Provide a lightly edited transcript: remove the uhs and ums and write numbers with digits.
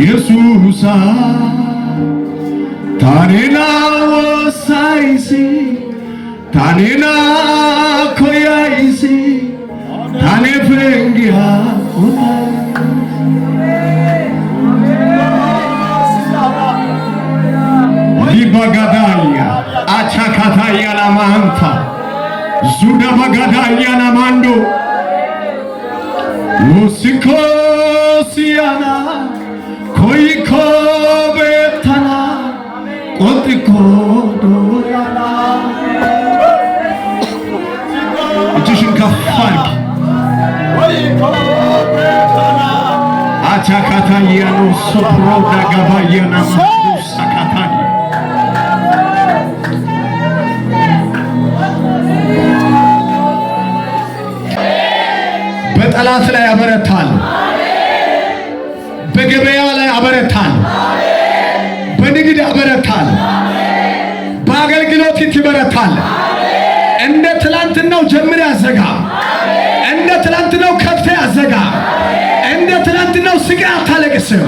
Yesusa Tanina wasaisi Tanina koyaisi Tane fengia Libagadaya Achakataya la manta Zudabagadaya la mando Musikosiana Koiko betana Kotiko doyana Ichishin kafarki Achakataya no sopro da gabayana Sakataya በጠላት ላይ ያበረታል በገበያ ላይ ያበረታል በንግድ ያበረታል በአገልግሎት ይበረታል እንደ ትላንትናው ጀምር ያዘጋ እንደ ትላንትናው ከፍተ ያዘጋ እንደ ትላንትናው ስቃይ አታለቅስም